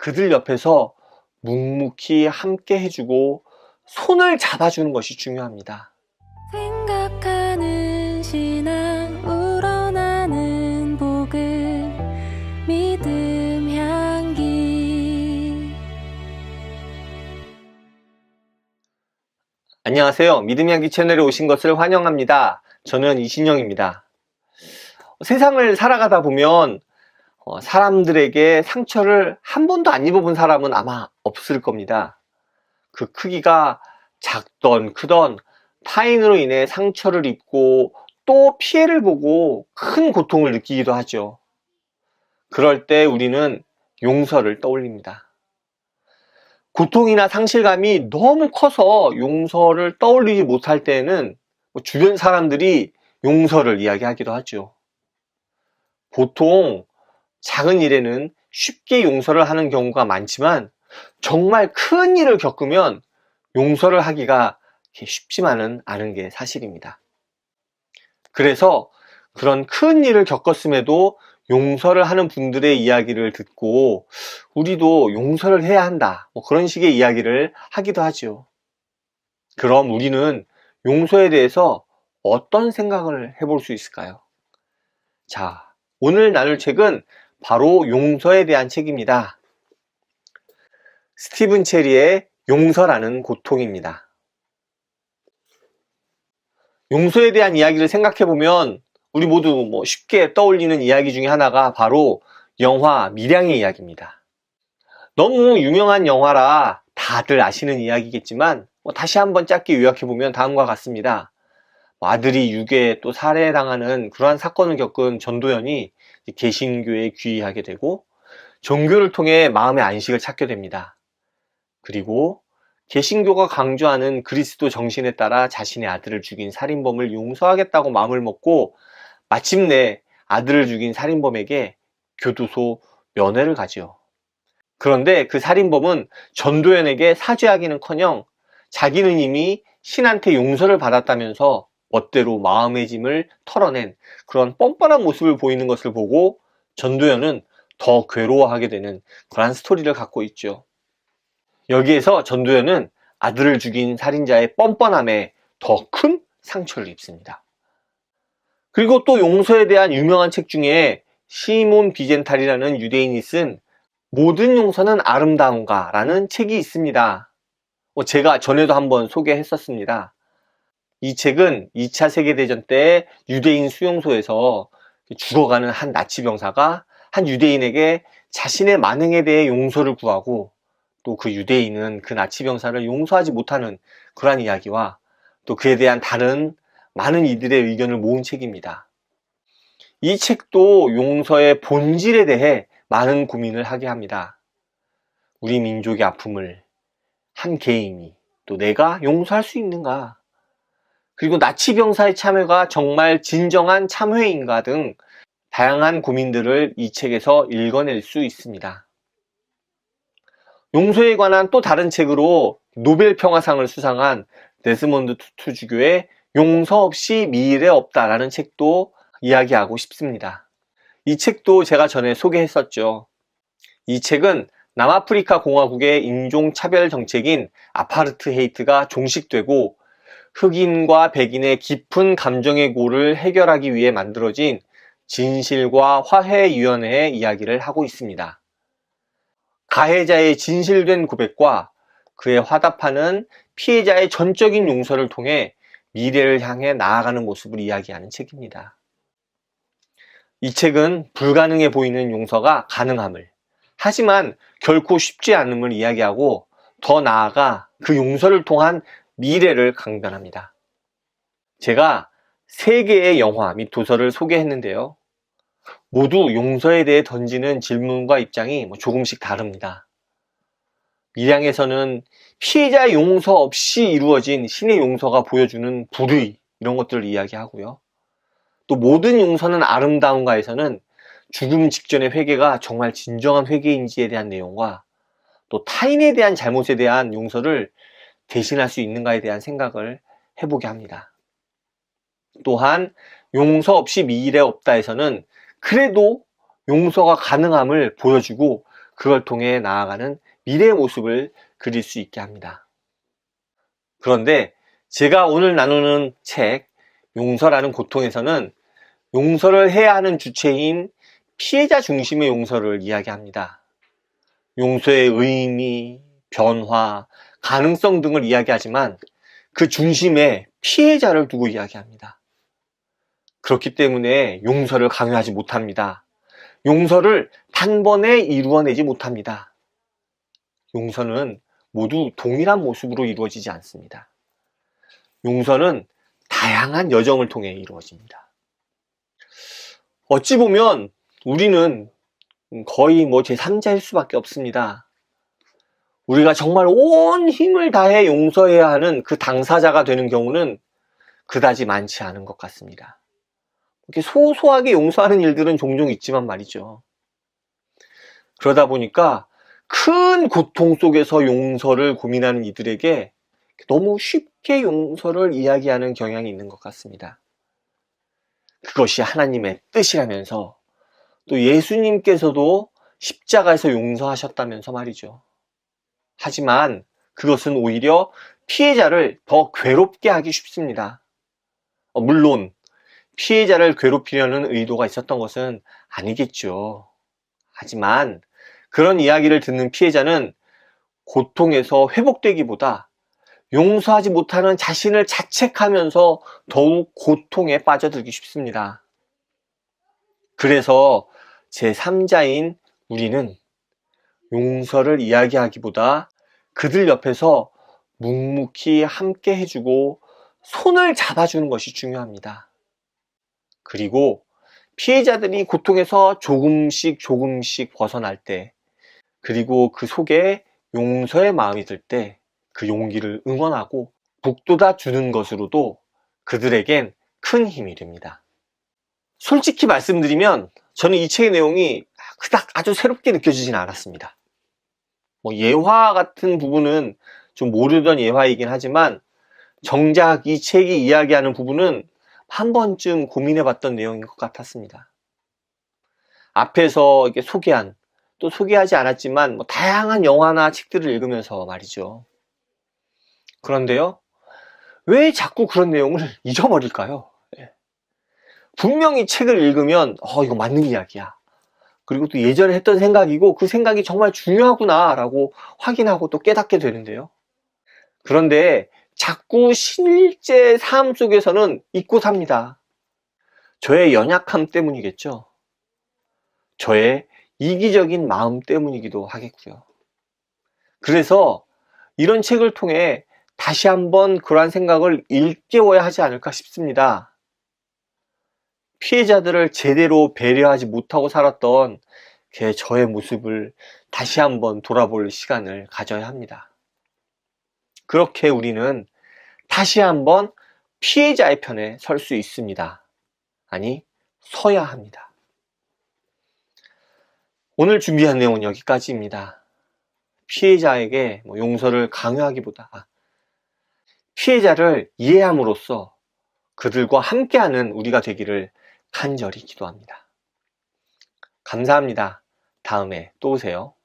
그들 옆에서 묵묵히 함께 해주고 손을 잡아주는 것이 중요합니다. 생각하는 신앙 우러나는 복음 믿음 향기. 안녕하세요. 믿음 향기 채널에 오신 것을 환영합니다. 저는 이신영입니다. 세상을 살아가다 보면 사람들에게 상처를 한 번도 안 입어본 사람은 아마 없을 겁니다. 그 크기가 작던 크던 타인으로 인해 상처를 입고 또 피해를 보고 큰 고통을 느끼기도 하죠. 그럴 때 우리는 용서를 떠올립니다. 고통이나 상실감이 너무 커서 용서를 떠올리지 못할 때는 주변 사람들이 용서를 이야기하기도 하죠. 보통 작은 일에는 쉽게 용서를 하는 경우가 많지만 정말 큰 일을 겪으면 용서를 하기가 쉽지만은 않은 게 사실입니다. 그래서 그런 큰 일을 겪었음에도 용서를 하는 분들의 이야기를 듣고 우리도 용서를 해야 한다, 그런 식의 이야기를 하기도 하죠. 그럼 우리는 용서에 대해서 어떤 생각을 해볼 수 있을까요? 자, 오늘 나눌 책은 바로 용서에 대한 책입니다. 스티븐 체리의 용서라는 고통입니다. 용서에 대한 이야기를 생각해보면 우리 모두 쉽게 떠올리는 이야기 중에 하나가 바로 영화 밀양의 이야기입니다. 너무 유명한 영화라 다들 아시는 이야기겠지만 다시 한번 짧게 요약해보면 다음과 같습니다. 아들이 유괴 또 살해당하는 그러한 사건을 겪은 전도연이 개신교에 귀의하게 되고 종교를 통해 마음의 안식을 찾게 됩니다. 그리고 개신교가 강조하는 그리스도 정신에 따라 자신의 아들을 죽인 살인범을 용서하겠다고 마음을 먹고 마침내 아들을 죽인 살인범에게 교도소 면회를 가지요. 그런데 그 살인범은 전도연에게 사죄하기는커녕 자기는 이미 신한테 용서를 받았다면서 멋대로 마음의 짐을 털어낸 그런 뻔뻔한 모습을 보이는 것을 보고 전도연은 더 괴로워하게 되는 그러한 스토리를 갖고 있죠. 여기에서 전도연은 아들을 죽인 살인자의 뻔뻔함에 더 큰 상처를 입습니다. 그리고 또 용서에 대한 유명한 책 중에 시몬 비젠탈이라는 유대인이 쓴 모든 용서는 아름다운가 라는 책이 있습니다. 제가 전에도 한번 소개했었습니다. 이 책은 2차 세계대전 때 유대인 수용소에서 죽어가는 한 나치 병사가 한 유대인에게 자신의 만행에 대해 용서를 구하고 또 그 유대인은 그 나치 병사를 용서하지 못하는 그러한 이야기와 또 그에 대한 다른 많은 이들의 의견을 모은 책입니다. 이 책도 용서의 본질에 대해 많은 고민을 하게 합니다. 우리 민족의 아픔을 한 개인이 또 내가 용서할 수 있는가? 그리고 나치 병사의 참회가 정말 진정한 참회인가 등 다양한 고민들을 이 책에서 읽어낼 수 있습니다. 용서에 관한 또 다른 책으로 노벨 평화상을 수상한 데스몬드 투투주교의 용서 없이 미래 없다라는 책도 이야기하고 싶습니다. 이 책도 제가 전에 소개했었죠. 이 책은 남아프리카 공화국의 인종차별 정책인 아파르트헤이트가 종식되고 흑인과 백인의 깊은 감정의 고를 해결하기 위해 만들어진 진실과 화해위원회의 이야기를 하고 있습니다. 가해자의 진실된 고백과 그에 화답하는 피해자의 전적인 용서를 통해 미래를 향해 나아가는 모습을 이야기하는 책입니다. 이 책은 불가능해 보이는 용서가 가능함을, 하지만 결코 쉽지 않음을 이야기하고 더 나아가 그 용서를 통한 미래를 강변합니다. 제가 3개의 영화 및 도서를 소개했는데요. 모두 용서에 대해 던지는 질문과 입장이 조금씩 다릅니다. 밀양에서는 피해자의 용서 없이 이루어진 신의 용서가 보여주는 불의, 이런 것들을 이야기하고요. 또 모든 용서는 아름다운가에서는 죽음 직전의 회개가 정말 진정한 회개인지에 대한 내용과 또 타인에 대한 잘못에 대한 용서를 대신할 수 있는가에 대한 생각을 해보게 합니다. 또한 용서 없이 미래 없다에서는 그래도 용서가 가능함을 보여주고 그걸 통해 나아가는 미래의 모습을 그릴 수 있게 합니다. 그런데 제가 오늘 나누는 책 용서라는 고통에서는 용서를 해야 하는 주체인 피해자 중심의 용서를 이야기합니다. 용서의 의미, 변화, 가능성 등을 이야기하지만 그 중심에 피해자를 두고 이야기합니다. 그렇기 때문에 용서를 강요하지 못합니다. 용서를 단번에 이루어내지 못합니다. 용서는 모두 동일한 모습으로 이루어지지 않습니다. 용서는 다양한 여정을 통해 이루어집니다. 어찌 보면 우리는 거의 제3자일 수밖에 없습니다. 우리가 정말 온 힘을 다해 용서해야 하는 그 당사자가 되는 경우는 그다지 많지 않은 것 같습니다. 이렇게 소소하게 용서하는 일들은 종종 있지만 말이죠. 그러다 보니까 큰 고통 속에서 용서를 고민하는 이들에게 너무 쉽게 용서를 이야기하는 경향이 있는 것 같습니다. 그것이 하나님의 뜻이라면서 또 예수님께서도 십자가에서 용서하셨다면서 말이죠. 하지만 그것은 오히려 피해자를 더 괴롭게 하기 쉽습니다. 물론 피해자를 괴롭히려는 의도가 있었던 것은 아니겠죠. 하지만 그런 이야기를 듣는 피해자는 고통에서 회복되기보다 용서하지 못하는 자신을 자책하면서 더욱 고통에 빠져들기 쉽습니다. 그래서 제3자인 우리는 용서를 이야기하기보다 그들 옆에서 묵묵히 함께 해주고 손을 잡아주는 것이 중요합니다. 그리고 피해자들이 고통에서 조금씩 벗어날 때, 그리고 그 속에 용서의 마음이 들 때 그 용기를 응원하고 북돋아 주는 것으로도 그들에겐 큰 힘이 됩니다. 솔직히 말씀드리면 저는 이 책의 내용이 그닥 아주 새롭게 느껴지진 않았습니다. 예화 같은 부분은 좀 모르던 예화이긴 하지만 정작 이 책이 이야기하는 부분은 한 번쯤 고민해봤던 내용인 것 같았습니다. 앞에서 이렇게 소개한, 또 소개하지 않았지만 다양한 영화나 책들을 읽으면서 말이죠. 그런데요, 왜 자꾸 그런 내용을 잊어버릴까요? 분명히 책을 읽으면 이거 맞는 이야기야. 그리고 또 예전에 했던 생각이고 그 생각이 정말 중요하구나 라고 확인하고 또 깨닫게 되는데요. 그런데 자꾸 실제 삶 속에서는 잊고 삽니다. 저의 연약함 때문이겠죠. 저의 이기적인 마음 때문이기도 하겠고요. 그래서 이런 책을 통해 다시 한번 그러한 생각을 일깨워야 하지 않을까 싶습니다. 피해자들을 제대로 배려하지 못하고 살았던 저의 모습을 다시 한번 돌아볼 시간을 가져야 합니다. 그렇게 우리는 다시 한번 피해자의 편에 설 수 있습니다. 아니, 서야 합니다. 오늘 준비한 내용은 여기까지입니다. 피해자에게 용서를 강요하기보다 피해자를 이해함으로써 그들과 함께하는 우리가 되기를 간절히 기도합니다. 감사합니다. 다음에 또 오세요.